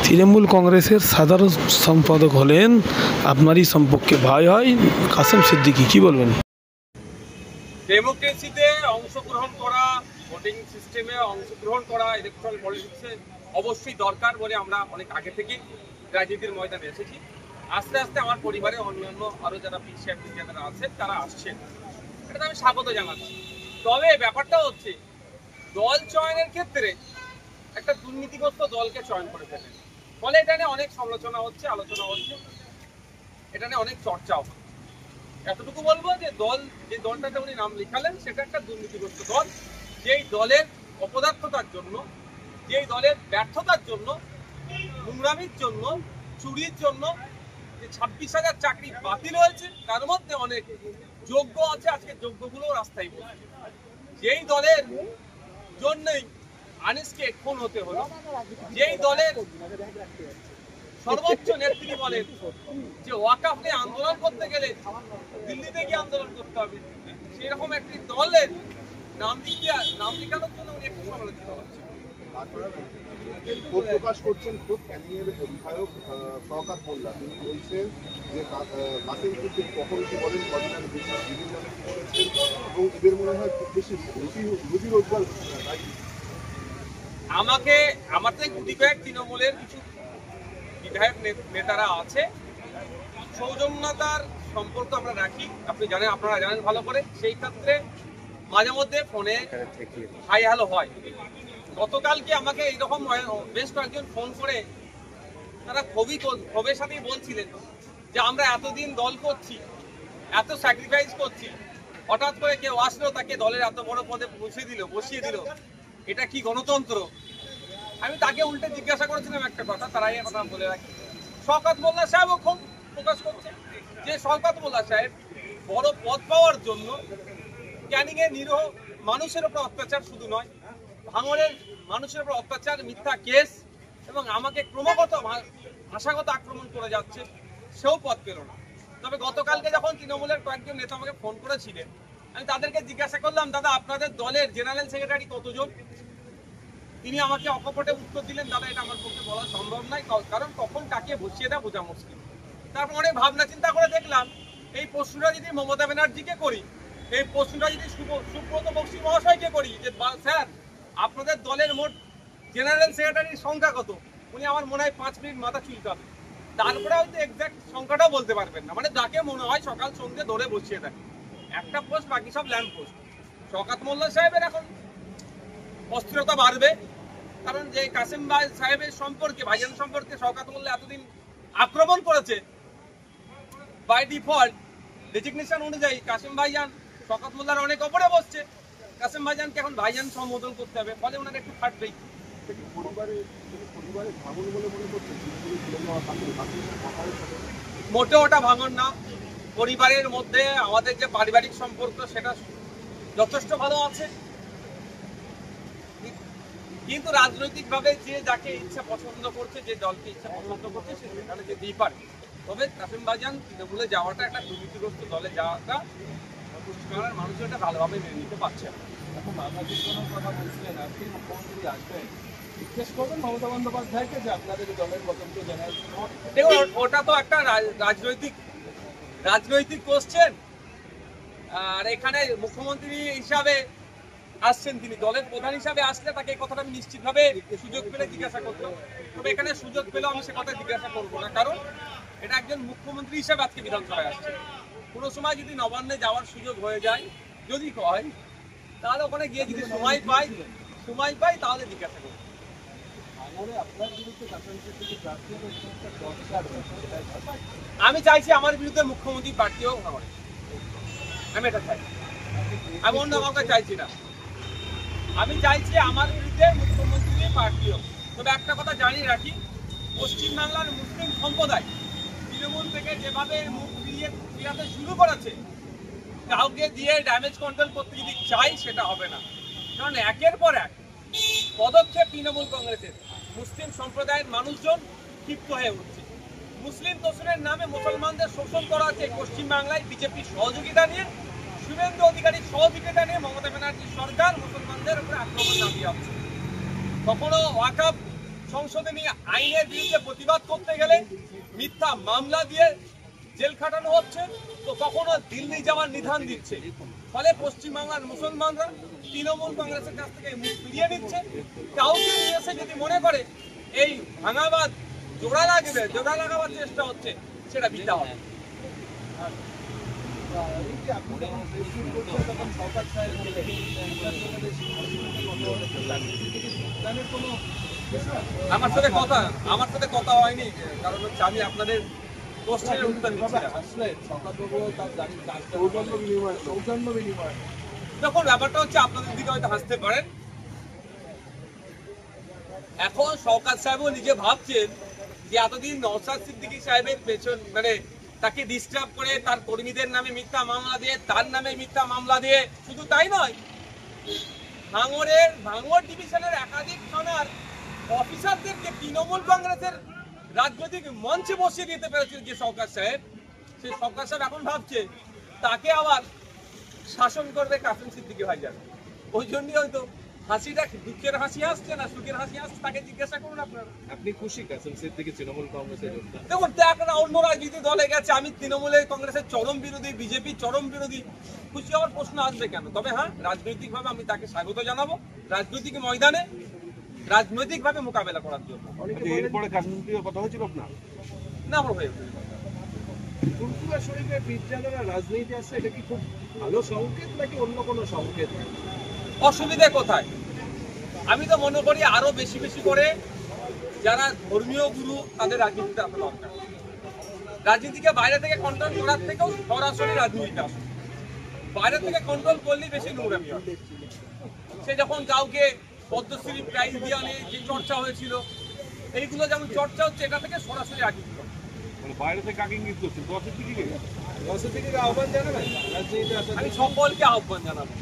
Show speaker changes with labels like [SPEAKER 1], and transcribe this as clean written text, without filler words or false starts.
[SPEAKER 1] তৃণমূল কংগ্রেসের সাধারণ সম্পাদক হলেন, আপনারই সম্পর্কে ভাই হয় কাসেম সিদ্দিকী, কি বলবেন?
[SPEAKER 2] ডেমোক্রেসিতে অংশগ্রহণ করা, ভোটিং সিস্টেমে অংশগ্রহণ করা, ইলেকট্রাল পলিটিক্সে অবশ্যই দরকার বলে আমরা অনেক আগে থেকেই রাজনীতির ময়দানে এসেছি। আস্তে আস্তে আমার পরিবারে অন্যান্য আরও যারা পিছিয়ে যারা আছেন তারা আসছেন, এটা আমি স্বাগত জানাচ্ছি। তবে ব্যাপারটা হচ্ছে দল চয়নের ক্ষেত্রে একটা দুর্নীতিগ্রস্ত দলকে চয়ন করে ফেলেন, ফলে এটা নিয়ে অনেক সমালোচনা হচ্ছে, আলোচনা হচ্ছে, এটা নিয়ে অনেক চর্চাও। এতটুকু বলবো যে যে দলটাতে উনি নাম লিখালেন সেটা একটা দুর্নীতিগ্রস্ত দল, যেই দলের অপদার্থতার জন্য, যেই দলের ব্যর্থতার জন্য, নোংরামির জন্য, চুরির জন্য যে 26,000 চাকরি বাতিল হয়েছে, তার মধ্যে অনেক যোগ্য আছে, আজকে যোগ্যগুলো রাস্তায় বসে। যেই দলের জন্যই আনিসকে খুন হতে হলো, যেই দলের সর্বোচ্চ নেত্রী বলেন যে ওয়াকফ নিয়ে আন্দোলন করতে গেলে দিল্লিতে গিয়ে আন্দোলন করতে হবে, সেরকম একটি দলের নাম লিখানোর জন্য উনি একটু সমালোচিত হচ্ছে।
[SPEAKER 3] প্রকাশ করছেন খুব ক্যানিংয়ের বিধায়ক শওকত মোল্লা, তিনি বলছেন যে কাসেম সিদ্দিকী কখন কি বলেন, কদিনের বেশি বিভিন্ন করেছেন এবং এদের মনে হয় খুব বেশি রুজি রোজগার তাই
[SPEAKER 2] আমার থেকে গুটি কয়েক তৃণমূলের কিছু বিধায়ক নেতারা আছে, সৌজন্যতার সম্পর্ক আমরা রাখি, আপনি জানেন, আপনারা জানেন ভালো করে। সেই ক্ষেত্রে মাঝে মধ্যে ফোনে হাই হ্যালো হয়। গতকালকে আমাকে এইরকম বেশ কয়েকজন ফোন করে তারা ক্ষোভের সাথেই বলছিলেন যে আমরা এতদিন দল করছি, এত স্যাক্রিফাইস করছি, হঠাৎ করে কেউ আসলো তাকে দলের এত বড় পদে বসিয়ে দিল, এটা কি গণতন্ত্র? আমি তাকে উল্টে জিজ্ঞাসা করেছিলাম একটা কথা, তারাই কথা বলে রাখি। শওকত মোল্লা সাহেবও খুব প্রকাশ করছে যে শওকত মোল্লা সাহেব বড় পদ পাওয়ার জন্য ক্যানিংয়ের নিরীহ মানুষের উপর অত্যাচার শুধু নয়, ভাঙড়ের মানুষের উপর অত্যাচার, মিথ্যা কেস এবং আমাকে ক্রমাগত ভাষাগত আক্রমণ করে যাচ্ছে, সেও পদ পেল না। তবে গতকালকে যখন তৃণমূলের কয়েকজন নেতা আমাকে ফোন করেছিলেন, আমি তাদেরকে জিজ্ঞাসা করলাম, দাদা আপনাদের দলের জেনারেল সেক্রেটারি কতজন? তিনি আমাকে অকপটে উত্তর দিলেন, দাদা এটা আমার পক্ষে বলা সম্ভব নয়, কারণ কখন কাকে বসিয়ে দেয় বোঝা মুশকিল। তারপর অনেক ভাবনা চিন্তা করে দেখলাম এই প্রশ্নটা যদি মমতা ব্যানার্জিকে করি, এই প্রশ্নটা যদি সুব্রত বক্সী মহাশয়কে করি যে স্যার আপনাদের দলের মোট জেনারেল সেক্রেটারির সংখ্যা কত, উনি আমার মনে হয় 5 মিনিট মাথা চুলকাবে, তারপরে হয়তো এক্সাক্ট সংখ্যাটাও বলতে পারবেন না। মানে যাকে মনে হয় সকাল সন্ধ্যে ধরে বসিয়ে দেয়, একটা পোস্ট বাকি সব ল্যাম্প পোস্ট। শওকত মোল্লা সাহেবের এখন অস্থিরতা বাড়বে, কারণ যে কাসেম ভাই সাহেবের সম্পর্কে, ভাইজান সম্পর্কে শওকত মোল্লা এতদিন আক্রমণ করেছে, বাই ডিফল্ট ডেজিগনেশন অনুযায়ী কাসেম ভাইজান শওকত মোল্লার অনেক ওপরে বসছে, কাসেম ভাইজানকে এখন ভাইজান সম্বোধন করতে হবে, ফলে ওনার একটু ফাটবেই। মোটেও ওটা ভাঙন না, পরিবারের মধ্যে আমাদের যে পারিবারিক সম্পর্ক সেটা যথেষ্ট ভালো আছে, কিন্তু রাজনৈতিকভাবে যে যাকে ইচ্ছা পছন্দ করছে, যে দলকে ইচ্ছা পছন্দ করছে সে সেখানে যেতেই পারে। তবে কাসেম ভাইজান তৃণমূলে যাওয়াটা, একটা দুর্নীতিগ্রস্ত দলে যাওয়াটা পশ্চিমবাংলার মানুষ এটা ভালোভাবে মেনে নিতে পারছে না।
[SPEAKER 4] এখন বাংলাদেশ কথা বলছিলেন, আজকে মুখ্যমন্ত্রী আসবেন, জিজ্ঞেস করবেন মমতা বন্দ্যোপাধ্যায়কে যে আপনাদের দলের পছন্দ জেনারেল।
[SPEAKER 2] দেখুন ওটা তো একটা রাজনৈতিক কোশ্চেন, আর এখানে মুখ্যমন্ত্রী হিসাবে আসছেন, তিনি দলের প্রধান হিসাবে আসলে তাকে এই কথাটা আমি নিশ্চিতভাবে সুযোগ পেলে জিজ্ঞাসা করতাম। তবে এখানে সুযোগ পেলেও আমি সে কথা জিজ্ঞাসা করবো না, কারণ এটা একজন মুখ্যমন্ত্রী হিসাবে আজকে বিধানসভায় আসছে। কোনো সময় যদি নবান্নে যাওয়ার সুযোগ হয়ে যায়, যদি হয়, তাহলে ওখানে গিয়ে যদি সময় পাই তাহলে জিজ্ঞাসা করবো। আমি চাইছি আমার বিরুদ্ধে মুখ্যমন্ত্রী প্রার্থী হোক ভাঙড়ে, আমি এটা চাই, আমি অন্য কাউকে চাইছি না। আমি চাইছি আমার বিরুদ্ধে মুখ্যমন্ত্রী প্রার্থী হোক। তবে একটা কথা জানিয়ে রাখি, পশ্চিমবাংলার মুসলিম সম্প্রদায় তৃণমূল থেকে যেভাবে মুখ ফিরাতে শুরু করেছে, কাউকে দিয়ে ড্যামেজ কন্ট্রোল করতে যদি চাই সেটা হবে না, কারণ একের পর এক পদক্ষেপ তৃণমূল কংগ্রেসের মুসলিম সম্প্রদায়ের মানুষজন ক্ষিপ্ত হয়ে উঠছে। মুসলিম তোষণের নামে মুসলমানদের শোষণ করা হচ্ছে পশ্চিমবাংলায় বিজেপির সহযোগিতা নিয়ে, শুভেন্দু অধিকারীর সহযোগিতা নিয়ে মমতা ব্যানার্জির সরকার মুসলমানদের উপরে আক্রমণ চালিয়ে যাচ্ছে। কখনো ওয়াকফ সংসদে নিয়ে আইনের বিরুদ্ধে প্রতিবাদ করতে গেলে মিথ্যা মামলা দিয়ে জেল খাটানো হচ্ছে, তো কখনো দিল্লি যাওয়ার নিধান দিচ্ছে। ফলে পশ্চিমবাংলার মুসলমানরা তৃণমূল কংগ্রেসের কাছ থেকে মুখ ফিরিয়ে নিচ্ছে। কাউকে নিয়ে এসে যদি মনে করে এই ভাঙাবাদ জোড়া লাগাবার চেষ্টা হচ্ছে, সেটা বৃথা হবে। আমার সাথে কথা হয়নি, কারণ হচ্ছে আমি আপনাদের কোশ্চেনের উত্তর দেখুন, ব্যাপারটা হচ্ছে আপনাদের দিকে হয়তো হাসতে পারেন। এখন শওকত সাহেবও নিজে ভাবছেন যে এতদিন নওশাদ সিদ্দিকী সাহেবের পেছন মানে তাকে ডিস্টার্ব করে তার কর্মীদের নামে মিথ্যা মামলা দিয়ে, তার নামে মিথ্যা মামলা দিয়ে, শুধু তাই নয়, ভাঙড় ডিভিশনের একাধিক থানার অফিসারদেরকে তৃণমূল কংগ্রেসের রাজনৈতিক মঞ্চে বসিয়ে দিতে পেরেছে যে শওকত সাহেব, সেই শওকত সাহেব এখন ভাবছে তাকে আবার শাসন করবে কাসেম সিদ্দিকী ভাইজান। ওই জন্যই হয়তো হাসিটা দুঃখের হাসি আসছে না সুখের হাসি আসছে, তাকে জিজ্ঞাসা করুন আপনারা।
[SPEAKER 4] আপনি খুশি কাসেম সিদ্দিকী তৃণমূল কংগ্রেসের যোগদান?
[SPEAKER 2] দেখুন, একটা অন্য রাজনীতি দলে গেছে, আমি তৃণমূলের কংগ্রেসের চরম বিরোধী, বিজেপি চরম বিরোধী, খুশি হওয়ার প্রশ্ন আসবে কেন? তবে হ্যাঁ, রাজনৈতিকভাবে আমি তাকে স্বাগত জানাবো, রাজনৈতিক ময়দানে রাজনৈতিকভাবে মোকাবেলা করার জন্য।
[SPEAKER 3] এরপরে কাশ্মীর কথা হয়েছিল আপনার?
[SPEAKER 2] না, আমার হয়ে
[SPEAKER 4] ফুরফুরা শরীফের পীরজাদারা রাজনীতি আসছে, এটা কি খুব ভালো সংকেত নাকি অন্য কোনো সংকেত?
[SPEAKER 2] অসুবিধা কোথায়? আমি তো মনে করি আরো বেশি বেশি করে যারা ধর্মীয় গুরু তাদের রাজনীতিতে আসা দরকার। রাজনীতিকে বাইরে থেকে কন্ট্রোল করার থেকেও সরাসরি রাজনীতিতে আসে। বাইরে থেকে কন্ট্রোল করলেই বেশি নোংরামি হয়। সে যখন কাউকে পদ্মশ্রী প্রাইজ দিয়ে নিয়ে যে চর্চা হয়েছিল, এইগুলো যেমন চর্চা হচ্ছে, এটা থেকে সরাসরি রাজনীতি করে।
[SPEAKER 3] বাইরে থেকে কাকে ইঙ্গিত করছেন?
[SPEAKER 4] দশের দিকে আহ্বান জানাবেন রাজনীতিতে আসার?
[SPEAKER 2] আমি সকলকে আহ্বান জানাবো।